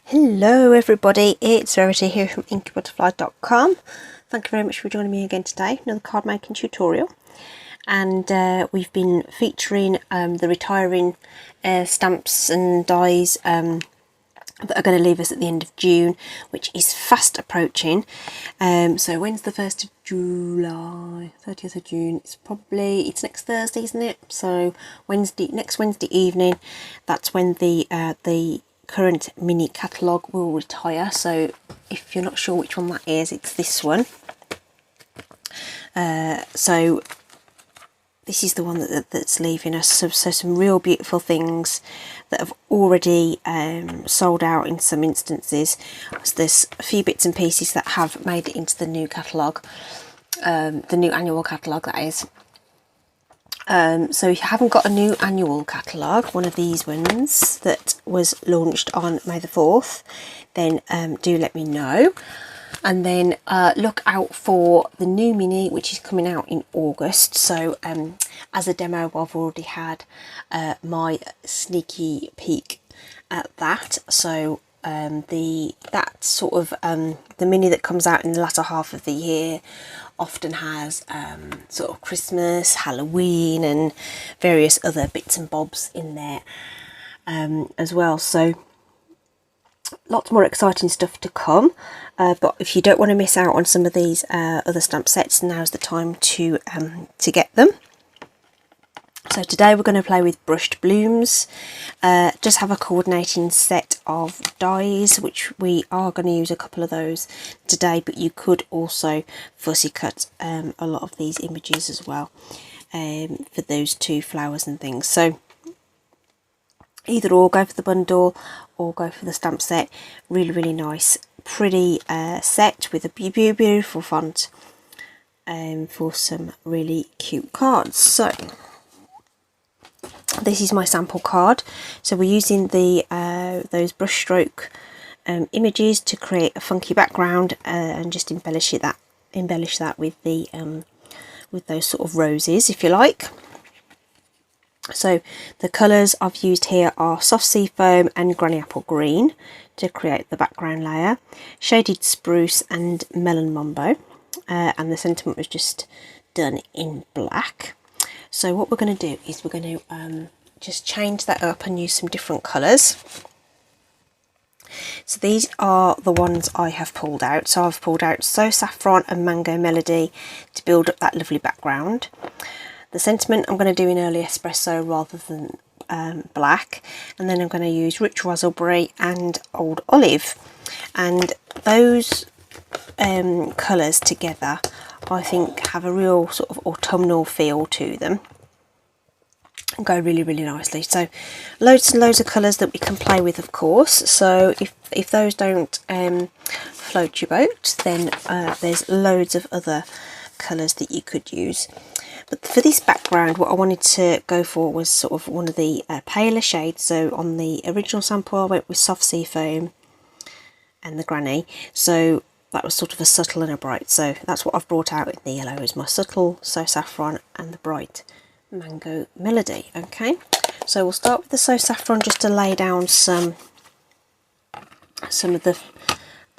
Hello everybody, it's Verity here from inkybutterfly.com. Thank you very much for joining me again today, another card making tutorial. And we've been featuring the retiring stamps and dies that are going to leave us at the end of June, which is fast approaching. So when's the 1st of July? 30th of June. It's next Thursday, isn't it? So next Wednesday evening, that's when the current mini catalogue will retire. So if you're not sure which one that is, it's this one. So this is the one that's leaving us. So some real beautiful things that have already sold out in some instances. So there's a few bits and pieces that have made it into the new catalogue, the new annual catalogue, that is. So if you haven't got a new annual catalogue, one of these ones that was launched on May the 4th, then do let me know. And then look out for the new mini, which is coming out in August. So as a demo, I've already had my sneaky peek at that. So the mini that comes out in the latter half of the year often has sort of Christmas, Halloween and various other bits and bobs in there as well. So lots more exciting stuff to come, but if you don't want to miss out on some of these other stamp sets, now's the time to get them. So today we're going to play with brushed blooms. Just have a coordinating set of dies, which we are going to use a couple of those today, but you could also fussy cut a lot of these images as well for those two flowers and things. So either or, go for the bundle or go for the stamp set. Really nice, pretty set with a beautiful font for some really cute cards. So this is my sample card. So we're using the those brush stroke images to create a funky background and just embellish that with the with those sort of roses, if you like. So the colours I've used here are soft sea foam and granny apple green to create the background layer, shaded spruce and melon mambo, and the sentiment was just done in black. So what we're going to do is we're going to just change that up and use some different colours. So these are the ones I have pulled out. So I've pulled out So Saffron and Mango Melody to build up that lovely background. The sentiment I'm going to do in Early Espresso rather than black, and then I'm going to use Rich Raspberry and Old Olive, and those colours together I think have a real sort of autumnal feel to them and go really nicely. So loads and loads of colours that we can play with, of course. So if those don't float your boat, then there's loads of other colours that you could use. But for this background, what I wanted to go for was sort of one of the paler shades. So on the original sample I went with Soft Sea Foam and the Granny, so that was sort of a subtle and a bright. So that's what I've brought out in the yellow, is my subtle So Saffron and the bright Mango Melody. Okay, so we'll start with the So Saffron just to lay down some of the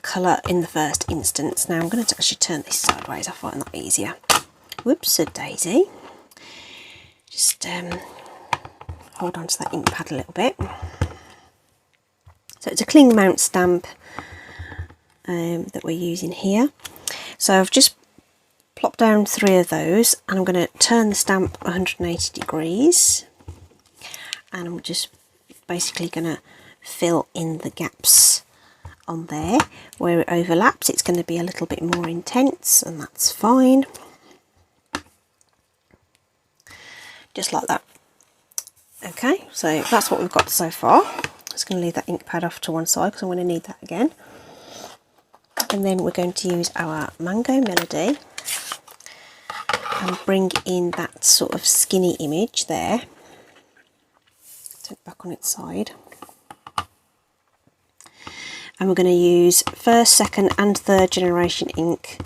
colour in the first instance. Now I'm going to actually turn this sideways, I find that easier. Whoops a daisy. Just hold on to that ink pad a little bit. So it's a cling mount stamp that we're using here. So I've just plopped down 3 of those, and I'm going to turn the stamp 180 degrees, and I'm just basically going to fill in the gaps on there where it overlaps. It's going to be a little bit more intense, and that's fine. Just like that. Okay, so that's what we've got so far. Just going to leave that ink pad off to one side because I'm going to need that again. And then we're going to use our Mango Melody and bring in that sort of skinny image there. Turn it back on its side. And we're going to use 1st, 2nd and 3rd generation ink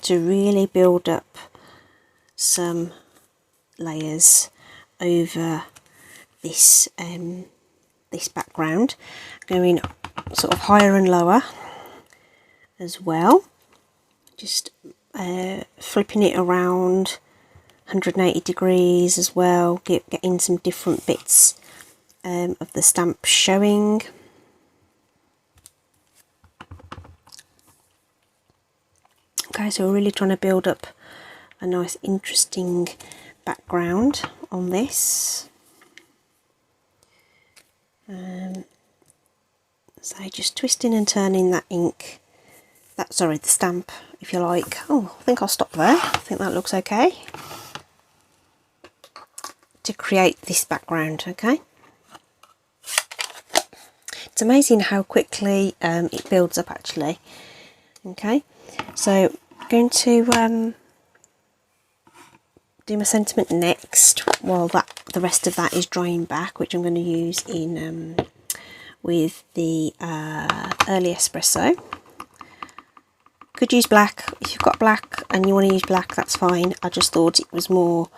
to really build up some layers over this this background, going sort of higher and lower as well. Just flipping it around 180 degrees as well, getting some different bits of the stamp showing. Okay, so we're really trying to build up a nice interesting background on this. So just twisting and turning that ink, the stamp, if you like. Oh, I think I'll stop there. I think that looks okay to create this background. Okay, it's amazing how quickly it builds up actually. Okay, so I'm going to do my sentiment next while the rest of that is drying back, which I'm going to use in with the early espresso. Could use black if you've got black and you want to use black, that's fine. I just thought it was more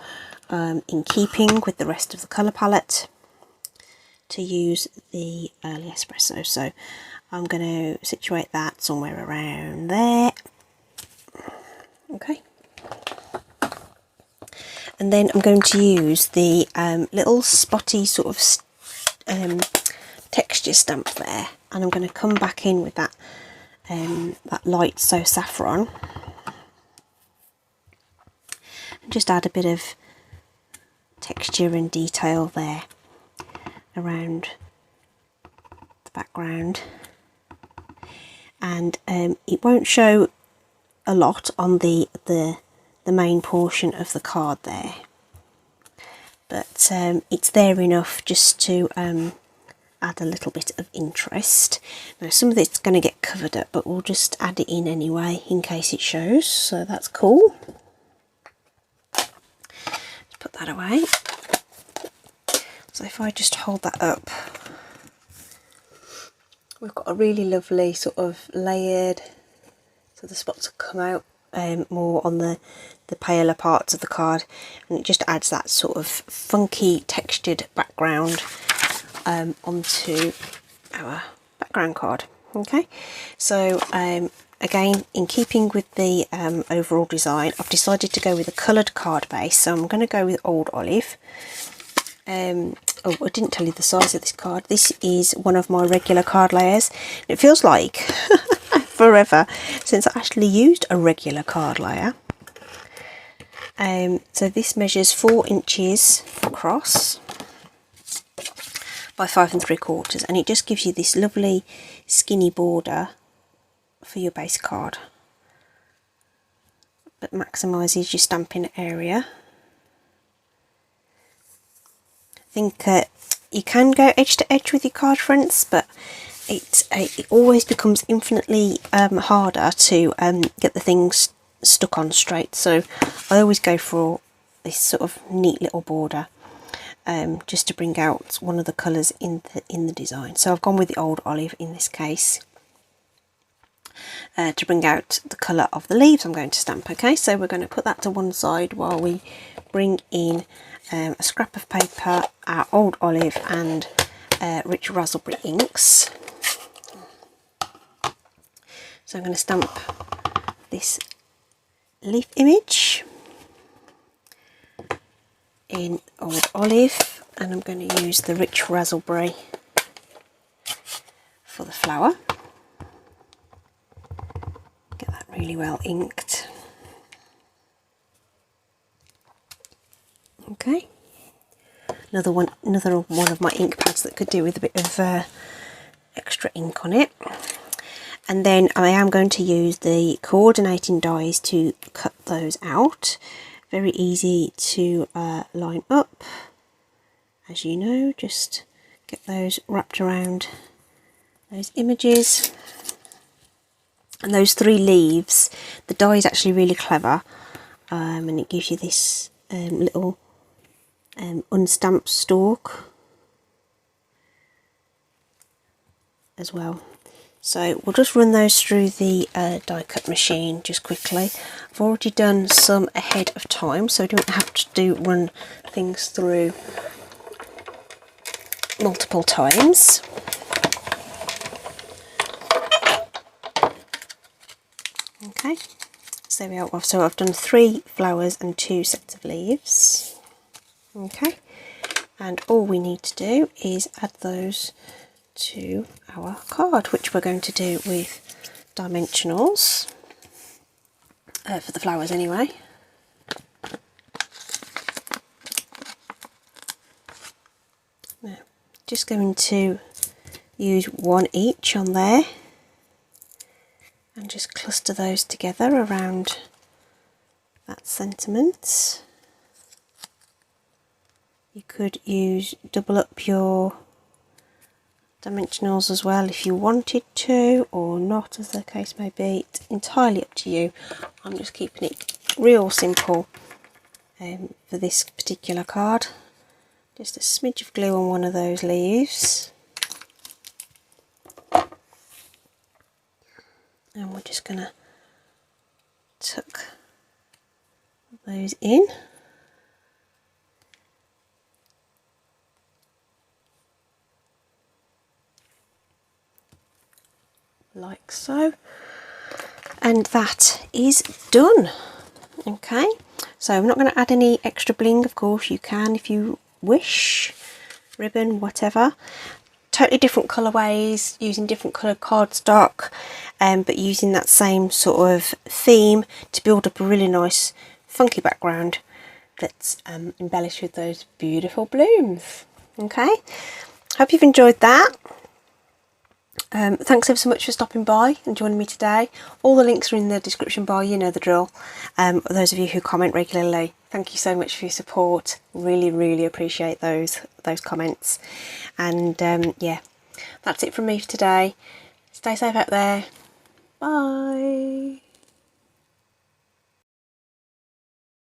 in keeping with the rest of the colour palette to use the early espresso. So I'm going to situate that somewhere around there. Okay. And then I'm going to use the little spotty sort of texture stamp there, and I'm going to come back in with that that light So Saffron and just add a bit of texture and detail there around the background. And it won't show a lot on the main portion of the card there, but it's there enough just to add a little bit of interest. Now some of it's going to get covered up, but we'll just add it in anyway in case it shows, so that's cool. Let's put that away. So if I just hold that up, we've got a really lovely sort of layered, so the spots will come out more on the paler parts of the card, and it just adds that sort of funky textured background onto our background card. Okay, so again, in keeping with the overall design, I've decided to go with a coloured card base, so I'm going to go with Old Olive. Oh, I didn't tell you the size of this card. This is one of my regular card layers. It feels like forever since I actually used a regular card layer. So this measures 4 inches across by 5 3/4, and it just gives you this lovely skinny border for your base card, but maximises your stamping area. I think you can go edge to edge with your card fronts, but it always becomes infinitely harder to get the things stuck on straight, so I always go for this sort of neat little border, just to bring out one of the colours in the design. So I've gone with the Old Olive in this case to bring out the colour of the leaves I'm going to stamp. Okay, so we're going to put that to one side while we bring in a scrap of paper, our Old Olive and rich raspberry inks. So I'm going to stamp this leaf image in Old Olive, and I'm going to use the rich raspberry for the flower. Get that really well inked. Okay, another one of my ink pads that could do with a bit of extra ink on it. And then I am going to use the coordinating dies to cut those out. Very easy to line up, as you know. Just get those wrapped around those images. And those 3 leaves, the die is actually really clever, and it gives you this little unstamped stalk as well. So we'll just run those through the die cut machine just quickly. I've already done some ahead of time, so I don't have to run things through multiple times. Okay, so there we are. So I've done 3 flowers and 2 sets of leaves. Okay, and all we need to do is add those to our card, which we're going to do with dimensionals, for the flowers anyway. Now, just going to use 1 each on there and just cluster those together around that sentiment. You could double up your dimensionals as well if you wanted to, or not, as the case may be. It's entirely up to you. I'm just keeping it real simple for this particular card. Just a smidge of glue on one of those leaves, and we're just going to tuck those in. Like so, and that is done. Okay, so I'm not going to add any extra bling. Of course you can if you wish, ribbon, whatever. Totally different colourways, using different coloured cardstock, but using that same sort of theme to build up a really nice funky background that's embellished with those beautiful blooms. Okay, hope you've enjoyed that. Thanks ever so much for stopping by and joining me today. All the links are in the description bar, you know the drill. Those of you who comment regularly, thank you so much for your support. Really appreciate those comments. And yeah, that's it from me for today. Stay safe out there. Bye.